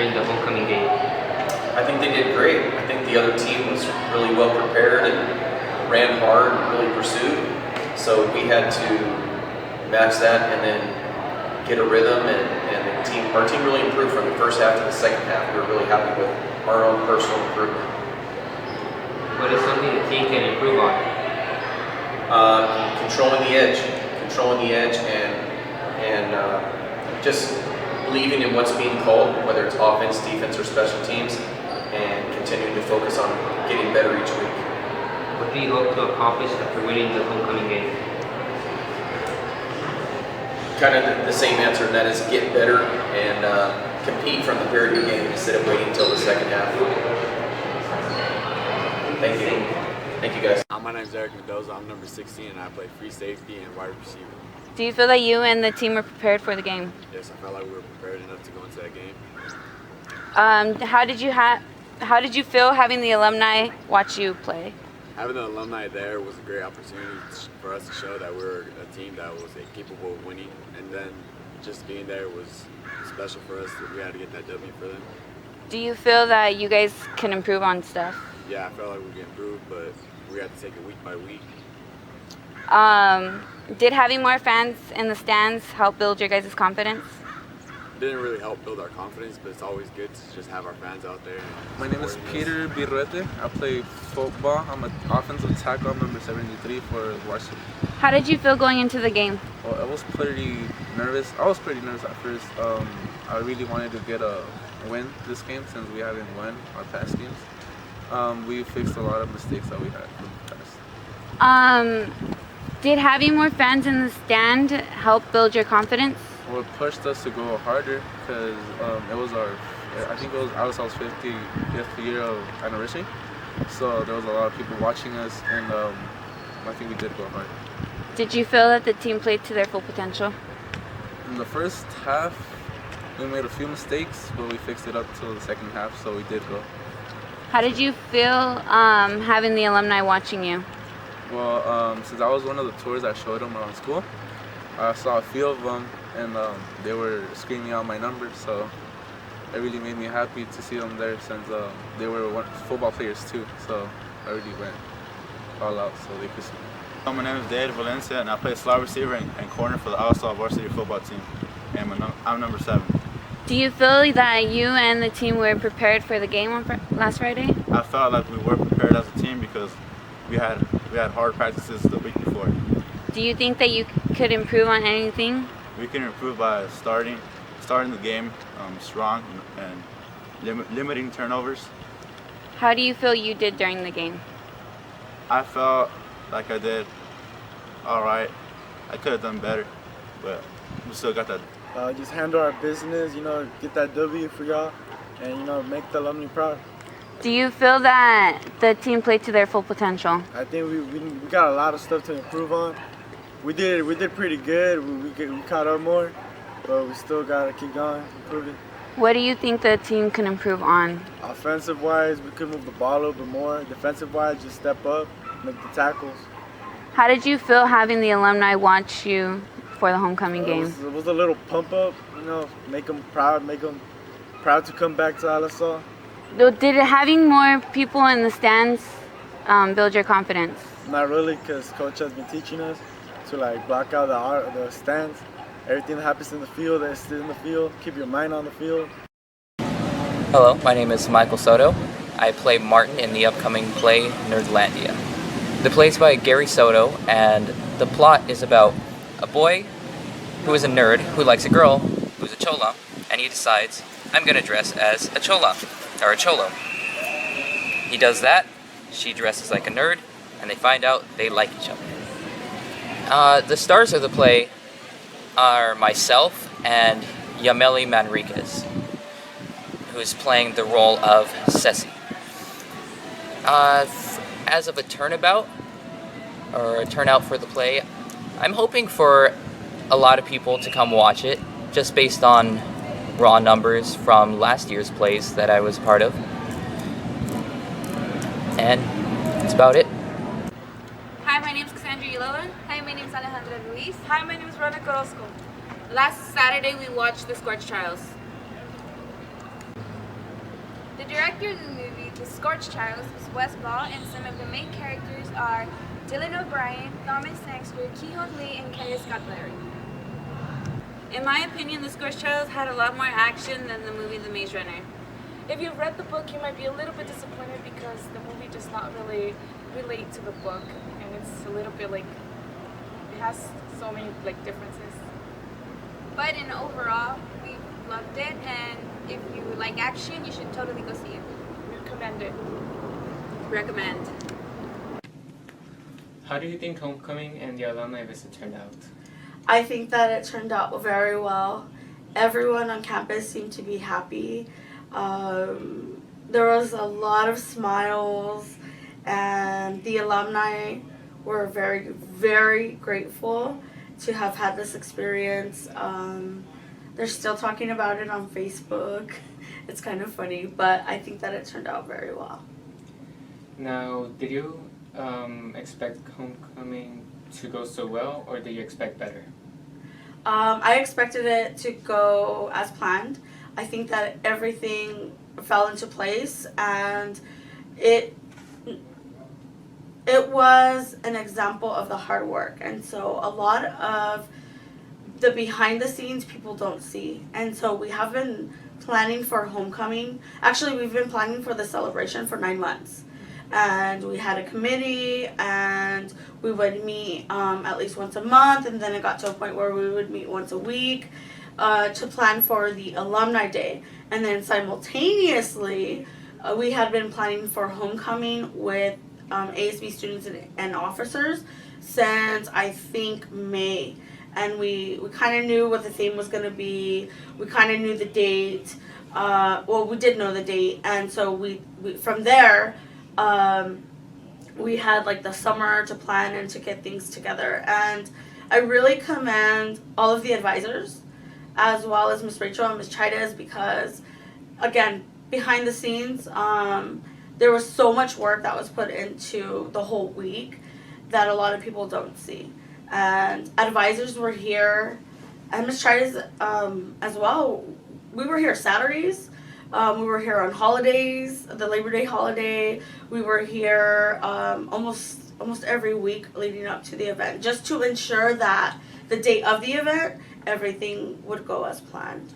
during the homecoming game? I think they did great. I think the other team was really well prepared and ran hard and really pursued. So we had to match that and then get a rhythm, and our team really improved from the first half to the second half. We were really happy with our own personal improvement. What is something the team can improve on? Controlling the edge, and just believing in what's being called, whether it's offense, defense, or special teams, and continuing to focus on getting better each week. What do you hope to accomplish after winning the homecoming game? Kind of the same answer, and that is get better and compete from the very beginning instead of waiting until the second half. Thank you. Thank you, guys. My name is Eric Mendoza. I'm number 16, and I play free safety and wide receiver. Do you feel that you and the team were prepared for the game? Yes, I felt like we were prepared enough to go into that game. How did you feel having the alumni watch you play? Having the alumni there was a great opportunity for us to show that we're a team that was capable of winning, and then just being there was special for us. We had to get that W for them. Do you feel that you guys can improve on stuff? Yeah, I felt like we could improve, but we had to take it week by week. Did having more fans in the stands help build your guys' confidence? It didn't really help build our confidence, but it's always good to just have our fans out there. My name is Peter Birrete. I play football. I'm an offensive tackle. I'm number 73 for varsity. How did you feel going into the game? Well, I was pretty nervous. I was pretty nervous at first. I really wanted to get a win this game since we haven't won our past games. We fixed a lot of mistakes that we had from the past. Did having more fans in the stand help build your confidence? Well, it pushed us to go harder because it was I think it was Ayala's 50th year of anniversary. So there was a lot of people watching us, and I think we did go hard. Did you feel that the team played to their full potential? In the first half, we made a few mistakes, but we fixed it up till the second half, so we did go. How did you feel having the alumni watching you? Well, since I was one of the tours that showed them around school, I saw a few of them, and they were screaming out my number, so it really made me happy to see them there since they were football players too, so I really went all out so they could see me. My name is David Valencia, and I play slot receiver and corner for the Ayala varsity football team, and I'm number 7. Do you feel that you and the team were prepared for the game on last Friday? I felt like we were prepared as a team because we had hard practices the week before. Do you think that you could improve on anything? We can improve by starting the game strong and limiting turnovers. How do you feel you did during the game? I felt like I did all right. I could have done better, but we still got that. Just handle our business, get that W for y'all, and make the alumni proud. Do you feel that the team played to their full potential? I think we got a lot of stuff to improve on. We did pretty good. We caught up more, but we still gotta keep going, improving. What do you think the team can improve on? Offensive wise, we could move the ball a little bit more. Defensive wise, just step up, make the tackles. How did you feel having the alumni watch you for the homecoming game? It was a little pump up, make them proud to come back to Ayala. Did having more people in the stands build your confidence? Not really, because Coach has been teaching us to block out the stands. Everything that happens in the field, that stays in the field. Keep your mind on the field. Hello, my name is Michael Soto. I play Martin in the upcoming play Nerdlandia. The play is by Gary Soto, and the plot is about a boy who is a nerd who likes a girl who's a chola, and he decides, I'm gonna dress as a chola, or a cholo. He does that, she dresses like a nerd, and they find out they like each other. The stars of the play are myself and Yameli Manriquez, who's playing the role of Ceci. As of a turnabout, or a turnout for the play, I'm hoping for a lot of people to come watch it, just based on raw numbers from last year's plays that I was part of. And that's about it. Hi, my name is Cassandra Ulloa. Hi, my name is Alejandra Luis. Hi, my name is Rona Orozco. Last Saturday we watched the Scorch Trials. The director of the movie, The Scorched Child, is Wes Ball, and some of the main characters are Dylan O'Brien, Thomas Sangster, Ki-Hong Lee, and Kerry Scott Larry. In my opinion, The Scorched Child had a lot more action than the movie The Maze Runner. If you've read the book, you might be a little bit disappointed because the movie does not really relate to the book, and it's a little bit like it has so many like differences. But in overall, we loved it, and if you like action, you should totally go see it. Recommend it. Recommend. How do you think homecoming and the alumni visit turned out? I think that it turned out very well. Everyone on campus seemed to be happy. There was a lot of smiles, and the alumni were very, very grateful to have had this experience. They're still talking about it on Facebook. It's kind of funny, but I think that it turned out very well. Now, did you expect homecoming to go so well, or did you expect better? I expected it to go as planned. I think that everything fell into place, and it was an example of the hard work. And so a lot of the behind the scenes people don't see. And so we have been planning for homecoming. Actually, we've been planning for the celebration for 9 months. And we had a committee, and we would meet at least once a month, and then it got to a point where we would meet once a week to plan for the alumni day. And then simultaneously, we had been planning for homecoming with ASB students and officers since I think May. And we kind of knew what the theme was going to be. We kind of knew the date. Well, we did know the date, and so we from there, we had like the summer to plan and to get things together. And I really commend all of the advisors, as well as Miss Rachel and Miss Chidas, because again, behind the scenes, there was so much work that was put into the whole week that a lot of people don't see. And advisors were here, and Miss Chidas as well. We were here Saturdays. We were here on holidays, the Labor Day holiday. We were here almost every week leading up to the event, just to ensure that the day of the event, everything would go as planned.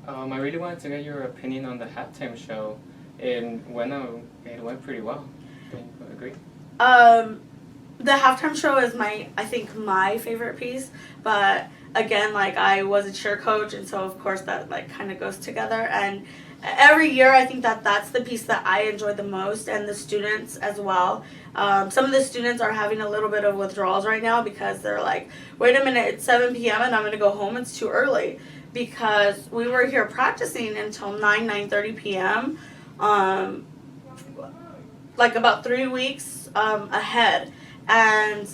I really wanted to get your opinion on the halftime show. It went pretty well. Do you agree? The halftime show is I think my favorite piece, but again, like I was a cheer coach, and so of course that like kind of goes together. And every year I think that that's the piece that I enjoy the most, and the students as well. Some of the students are having a little bit of withdrawals right now because they're like, wait a minute, it's 7 p.m. and I'm going to go home, it's too early. Because we were here practicing until 9:30 p.m. Like about 3 weeks ahead. And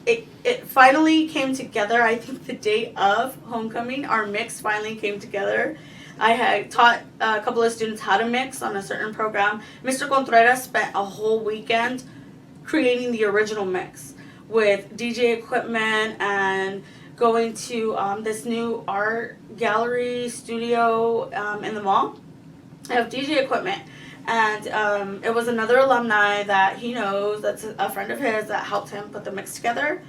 it finally came together. I think the day of homecoming, our mix finally came together. I had taught a couple of students how to mix on a certain program. Mr. Contreras spent a whole weekend creating the original mix with DJ equipment and going to this new art gallery studio in the mall. I have DJ equipment. And it was another alumni that he knows, that's a friend of his, that helped him put the mix together.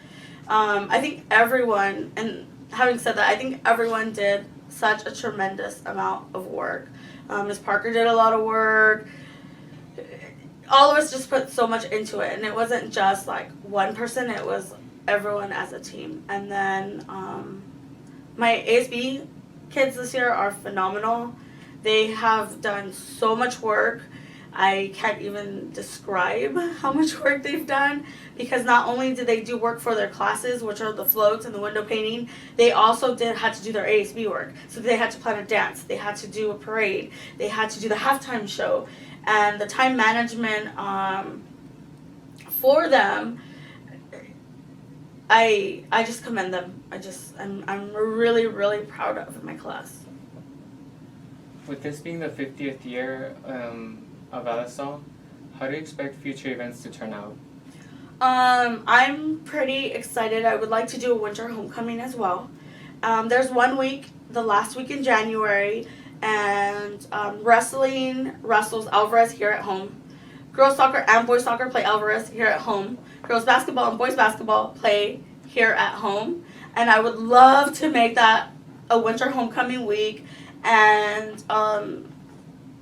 I think everyone, and having said that, I think everyone did such a tremendous amount of work. Ms. Parker did a lot of work. All of us just put so much into it, and it wasn't just like one person, it was everyone as a team. And then my ASB kids this year are phenomenal. They have done so much work. I can't even describe how much work they've done, because not only did they do work for their classes, which are the floats and the window painting, they also had to do their ASB work. So they had to plan a dance, they had to do a parade, they had to do the halftime show, and the time management for them. I just commend them. I'm really, really proud of my class. With this being the 50th year of Ayala, how do you expect future events to turn out? I'm pretty excited. I would like to do a winter homecoming as well. There's 1 week, the last week in January, And wrestling wrestles Alvarez here at home. Girls soccer and boys soccer play Alvarez here at home. Girls basketball and boys basketball play here at home. And I would love to make that a winter homecoming week and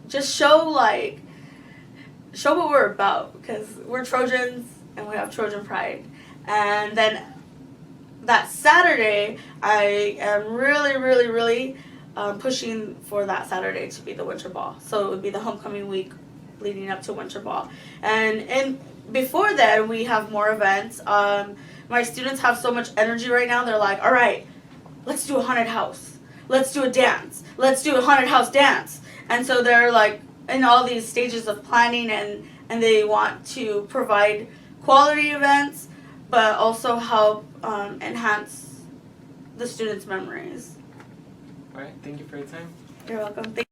just show what we're about, because we're Trojans and we have Trojan pride. And then that Saturday, I am really pushing for that Saturday to be the winter ball. So it would be the homecoming week leading up to winter ball. And before then, we have more events. My students have so much energy right now. They're like, all right, let's do a haunted house. Let's do a dance. Let's do a haunted house dance. And so they're like in all these stages of planning, and they want to provide quality events, but also help enhance the students' memories. All right, thank you for your time. You're welcome.